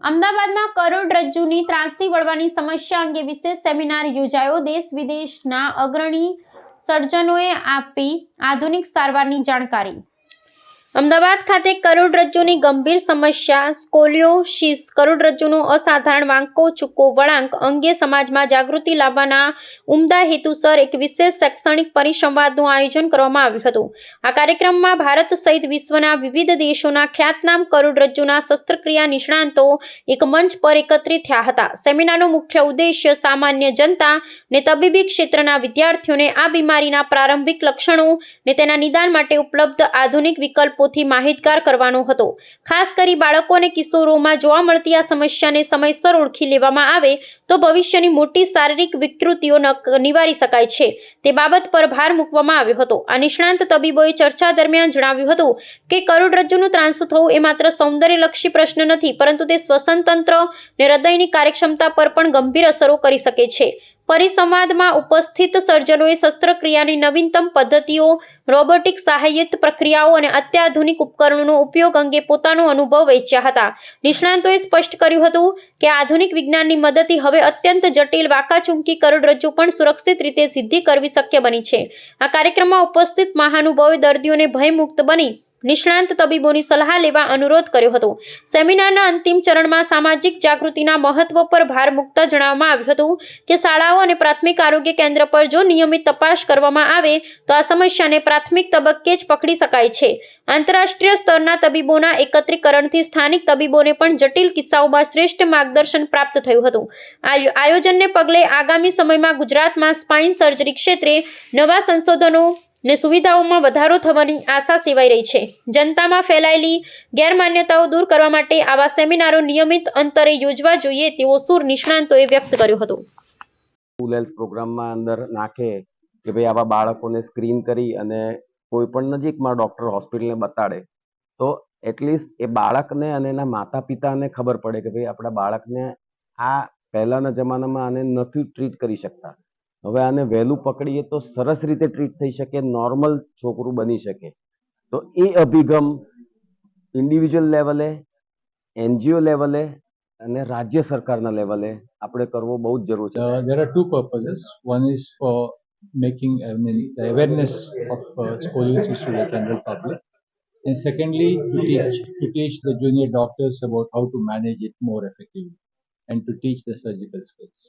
અમદાવાદમાં કરોડરજ્જુની ત્રાંસી વળવાની સમસ્યા અંગે વિશેષ સેમિનાર યોજાયો। દેશ વિદેશના અગ્રણી સર્જનોએ આપી આધુનિક સારવારની જાણકારી। અમદાવાદ ખાતે કરોડરજ્જુની ગંભીર સમસ્યા સ્કોલિયોસિસ કરોડરજ્જુનો અસાધારણ વાંકો ચૂકો વળાંક અંગે સમાજમાં જાગૃતિ લાવવાના ઉમદા હેતુસર એક વિશેષ શૈક્ષણિક પરિસંવાદનું આયોજન કરવામાં આવ્યું હતું। આ કાર્યક્રમમાં ભારત સહિત વિશ્વના વિવિધ દેશોના ખ્યાતનામ કરોડરજ્જુના શસ્ત્રક્રિયા નિષ્ણાંતો એક મંચ પર એકત્રિત થયા હતા। સેમિનારનો મુખ્ય ઉદ્દેશ્ય સામાન્ય જનતા અને તબીબી ક્ષેત્રના વિદ્યાર્થીઓને આ બીમારીના પ્રારંભિક લક્ષણો અને તેના નિદાન માટે ઉપલબ્ધ આધુનિક વિકલ્પો થી માહિતગાર કરવાનો હતો। ખાસ કરી બાળકો અને કિશોરોમાં જોવા મળતી આ સમસ્યાને સમયસર ઓળખી લેવામાં આવે તો ભવિષ્યની મોટી શારીરિક વિકૃતિઓ નિવારી શકાય છે તે બાબત પર ભાર મૂકવામાં આવ્યો હતો। આ નિષ્ણાંત તબીબોએ ચર્ચા દરમિયાન જણાવ્યું હતું કે કરોડરજ્જુનું ત્રાંસું થવું એ માત્ર સૌંદર્યલક્ષી પ્રશ્ન નથી, પરંતુ તે શ્વસન તંત્ર અને હૃદયની કાર્યક્ષમતા પર પણ ગંભીર અસરો કરી શકે છે। પરિસંવાદમાં ઉપસ્થિત સર્જનોએ શસ્ત્રક્રિયાની નવીનતમ પદ્ધતિઓ, રોબોટિક સહાયિત પ્રક્રિયાઓ અને અત્યાધુનિક ઉપકરણોનો ઉપયોગ અંગે પોતાનો અનુભવ વહેંચ્યા હતા। નિષ્ણાંતોએ સ્પષ્ટ કર્યું હતું કે આધુનિક વિજ્ઞાનની મદદથી હવે અત્યંત જટિલ વાકાચૂકી કરોડરજ્જુ પણ સુરક્ષિત રીતે સિદ્ધિ કરવી શક્ય બની છે। આ કાર્યક્રમમાં ઉપસ્થિત મહાનુભાવોએ દર્દીઓને ભયમુક્ત બની નિષ્ણાંત તબીબોની સલાહ લેવા અનુરોધ કર્યો હતો। સેમિનારના અંતિમ ચરણમાં સામાજિક જાગૃતિના મહત્વ પર ભાર મૂકતા જણાવવામાં આવ્યું હતું કે શાળાઓ અને પ્રાથમિક આરોગ્ય કેન્દ્ર પર જો નિયમિત તપાસ કરવામાં આવે તો આ સમસ્યાને પ્રાથમિક તબક્કે જ પકડી શકાય છે। આંતરરાષ્ટ્રીય સ્તરના તબીબોના એકત્રીકરણથી સ્થાનિક તબીબોને પણ જટિલ કિસ્સાઓમાં શ્રેષ્ઠ માર્ગદર્શન પ્રાપ્ત થયું હતું। આયોજનને પગલે આગામી સમયમાં ગુજરાતમાં સ્પાઇન સર્જરી ક્ષેત્રે નવા સંશોધનો ને સુવિધાઓમાં વધારો થવાની આશા સેવાઈ રહી છે। જનતામાં ફેલાયેલી ગેરમાન્યતાઓ દૂર કરવા માટે આવા સેમિનારો નિયમિત અંતરે યોજવા જોઈએ તેવો સૂર નિષ્ણાંતોએ વ્યક્ત કર્યો હતો। સ્કૂલ હેલ્થ પ્રોગ્રામમાં અંદર નાખે કે ભાઈ આવા બાળકોને સ્ક્રીન કરી અને કોઈ પણ નજીકમાં ડૉક્ટર હોસ્પિટલને બતાડે તો એટલીસ્ટ એ બાળકને અને એના માતા પિતાને ખબર પડે કે ભાઈ આપણા બાળકને આ પહેલાંના જમાનામાં આને નથી ટ્રીટ કરી શકતા, હવે આને વહેલું પકડીએ તો સરસ રીતે ટ્રીટ થઈ શકે, નોર્મલ છોકરું બની શકે। તો એ અભિગમ ઇન્ડિવિજ્યુઅલ લેવલે, NGO લેવલે અને રાજ્ય સરકારના લેવલે આપણે કરવો બહુ જ જરૂર છે। There are two purposes. One is for making the awareness of scoliosis to the general public, and secondly to teach the junior doctors about how to manage it more effectively and to teach the surgical skills.